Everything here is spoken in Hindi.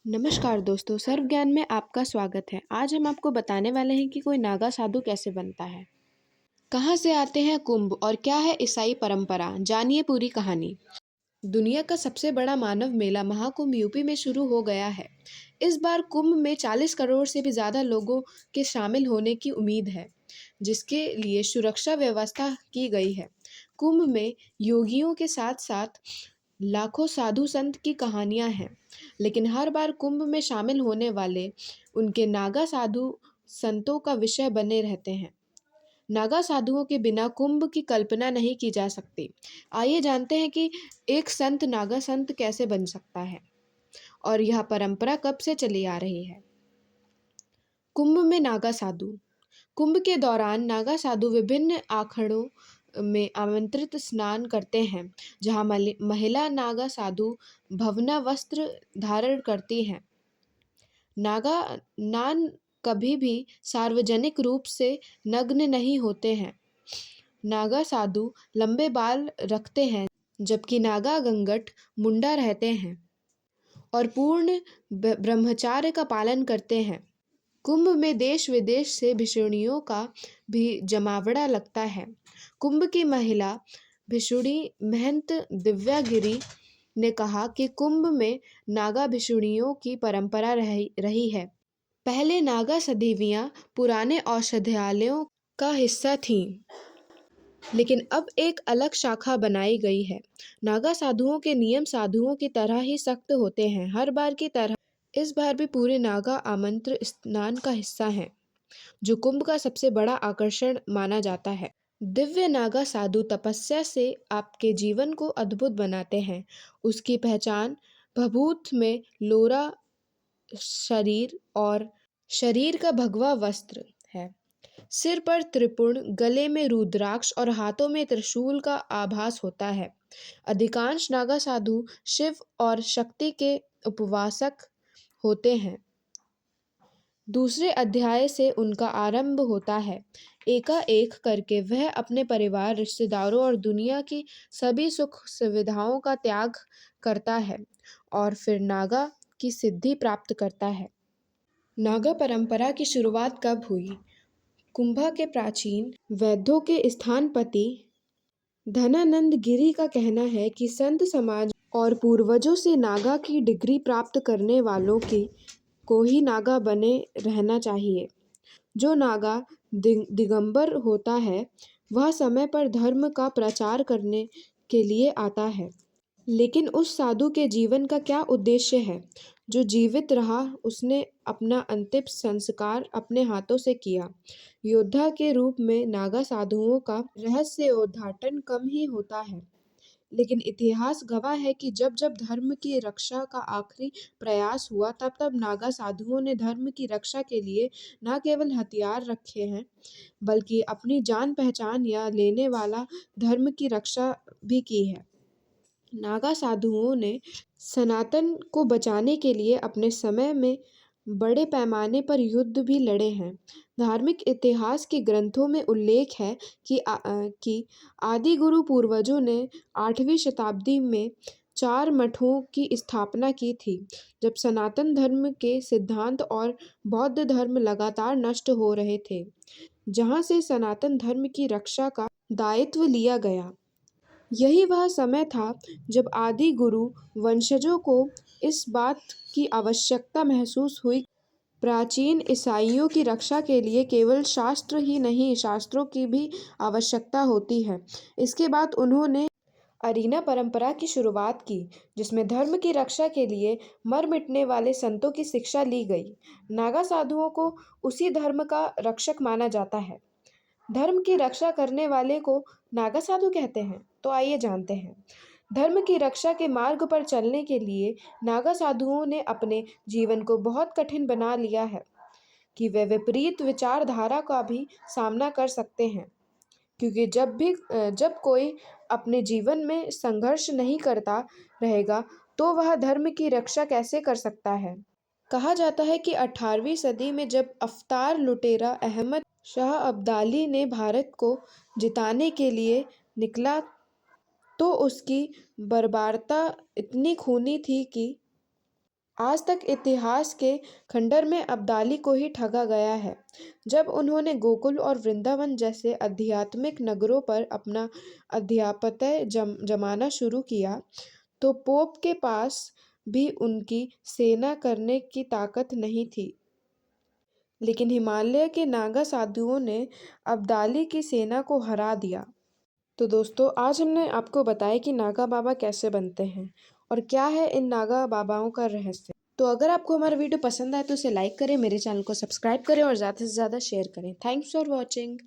नमस्कार दोस्तों, सर्व ज्ञान में आपका स्वागत है। आज हम आपको बताने वाले हैं कि कोई नागा साधु कैसे बनता है। कहाँ से आते हैं कुंभ और क्या है ईसाई परंपरा, जानिए पूरी कहानी। दुनिया का सबसे बड़ा मानव मेला महाकुंभ यूपी में शुरू हो गया है। इस बार कुंभ में 40 करोड़ से भी ज़्यादा लोगों के शामिल होने की उम्मीद है, जिसके लिए सुरक्षा व्यवस्था की गई है। कुंभ में योगियों के साथ साथ लाखों साधु संत की कहानियां हैं, लेकिन हर बार कुंभ में शामिल होने वाले उनके नागा साधु संतों का विषय बने रहते हैं। नागा साधुओं के बिना कुंभ की कल्पना नहीं की जा सकती। आइए जानते हैं कि एक संत नागा संत कैसे बन सकता है और यह परंपरा कब से चली आ रही है। कुंभ में नागा साधु। कुंभ के दौरान नागा साधु विभिन्न आखड़ों में आमंत्रित स्नान करते हैं, जहां महिला नागा साधु भवना वस्त्र धारण करती हैं। नागा नान कभी भी सार्वजनिक रूप से नग्न नहीं होते हैं। नागा साधु लंबे बाल रखते हैं, जबकि नागा गंगट मुंडा रहते हैं और पूर्ण ब्रह्मचार्य का पालन करते हैं। कुंभ में देश विदेश से भिक्षुणियों का भी जमावड़ा लगता है। कुंभ की महिला भिक्षुणी महंत दिव्यागिरी ने कहा कि कुंभ में नागा भिक्षुणियों की परंपरा रही है। पहले नागा सदेवियां पुराने औषधालयों का हिस्सा थीं, लेकिन अब एक अलग शाखा बनाई गई है। नागा साधुओं के नियम साधुओं की तरह ही सख्त होते हैं। हर बार की तरह इस बार भी पूरे नागा आमंत्रण स्नान का हिस्सा हैं, जो कुंभ का सबसे बड़ा आकर्षण माना जाता है। दिव्य नागा साधु तपस्या से आपके जीवन को अद्भुत बनाते हैं। उसकी पहचान भभूत में लोरा शरीर और शरीर का भगवा वस्त्र है। सिर पर त्रिपुण, गले में रुद्राक्ष और हाथों में त्रिशूल का आभास होता है। अधिकांश नागा साधु शिव और शक्ति के उपवासक होते हैं। दूसरे अध्याय से उनका आरंभ होता है। एकाएक करके वह अपने परिवार, रिश्तेदारों और दुनिया की सभी सुख सुविधाओं का त्याग करता है और फिर नागा की सिद्धि प्राप्त करता है। नागा परंपरा की शुरुआत कब हुई? कुंभा के प्राचीन वैद्यों के स्थानपति धनानंद गिरी का कहना है कि संत समाज और पूर्वजों से नागा की डिग्री प्राप्त करने वालों की को ही नागा बने रहना चाहिए। जो नागा दिगंबर होता है, वह समय पर धर्म का प्रचार करने के लिए आता है। लेकिन उस साधु के जीवन का क्या उद्देश्य है? जो जीवित रहा, उसने अपना अंतिम संस्कार अपने हाथों से किया। योद्धा के रूप में नागा साधुओं का रहस्योद्घाटन कम ही होता है, लेकिन इतिहास गवाह है कि जब जब धर्म की रक्षा का आखिरी प्रयास हुआ, तब तब नागा साधुओं ने धर्म की रक्षा के लिए न केवल हथियार रखे हैं, बल्कि अपनी जान पहचान या लेने वाला धर्म की रक्षा भी की है। नागा साधुओं ने सनातन को बचाने के लिए अपने समय में बड़े पैमाने पर युद्ध भी लड़े हैं। धार्मिक इतिहास के ग्रंथों में उल्लेख है कि आदि गुरु पूर्वजों ने 8वीं शताब्दी में 4 मठों की स्थापना की थी, जब सनातन धर्म के सिद्धांत और बौद्ध धर्म लगातार नष्ट हो रहे थे। जहाँ से सनातन धर्म की रक्षा का दायित्व लिया गया। यही वह समय था जब आदि गुरु वंशजों को इस बात की आवश्यकता महसूस हुई। प्राचीन ईसाइयों की रक्षा के लिए केवल शास्त्र ही नहीं, शास्त्रों की भी आवश्यकता होती है। इसके बाद उन्होंने अरीना परंपरा की शुरुआत की, जिसमें धर्म की रक्षा के लिए मर मिटने वाले संतों की शिक्षा ली गई। नागा साधुओं को उसी धर्म का रक्षक माना जाता है। धर्म की रक्षा करने वाले को नागा साधु कहते हैं। तो आइए जानते हैं। धर्म की रक्षा के मार्ग पर चलने के लिए नागा साधुओं ने अपने जीवन को बहुत कठिन बना लिया है कि वे विपरीत विचारधारा का भी सामना कर सकते हैं, क्योंकि जब कोई अपने जीवन में संघर्ष नहीं करता रहेगा, तो वह धर्म की रक्षा कैसे कर सकता है। कहा जाता है कि 18वीं सदी में जब अफ्तार लुटेरा अहमद शाह अब्दाली ने भारत को जिताने के लिए निकला, तो उसकी बर्बरता इतनी खूनी थी कि आज तक इतिहास के खंडर में अब्दाली को ही ठगा गया है। जब उन्होंने गोकुल और वृंदावन जैसे आध्यात्मिक नगरों पर अपना आधिपत्य जमाना शुरू किया, तो पोप के पास भी उनकी सेना करने की ताकत नहीं थी। लेकिन हिमालय के नागा साधुओं ने अब्दाली की सेना को हरा दिया। तो दोस्तों, आज हमने आपको बताया कि नागा बाबा कैसे बनते हैं और क्या है इन नागा बाबाओं का रहस्य। तो अगर आपको हमारा वीडियो पसंद आए तो इसे लाइक करें, मेरे चैनल को सब्सक्राइब करें और ज़्यादा से ज़्यादा शेयर करें। Thanks for watching.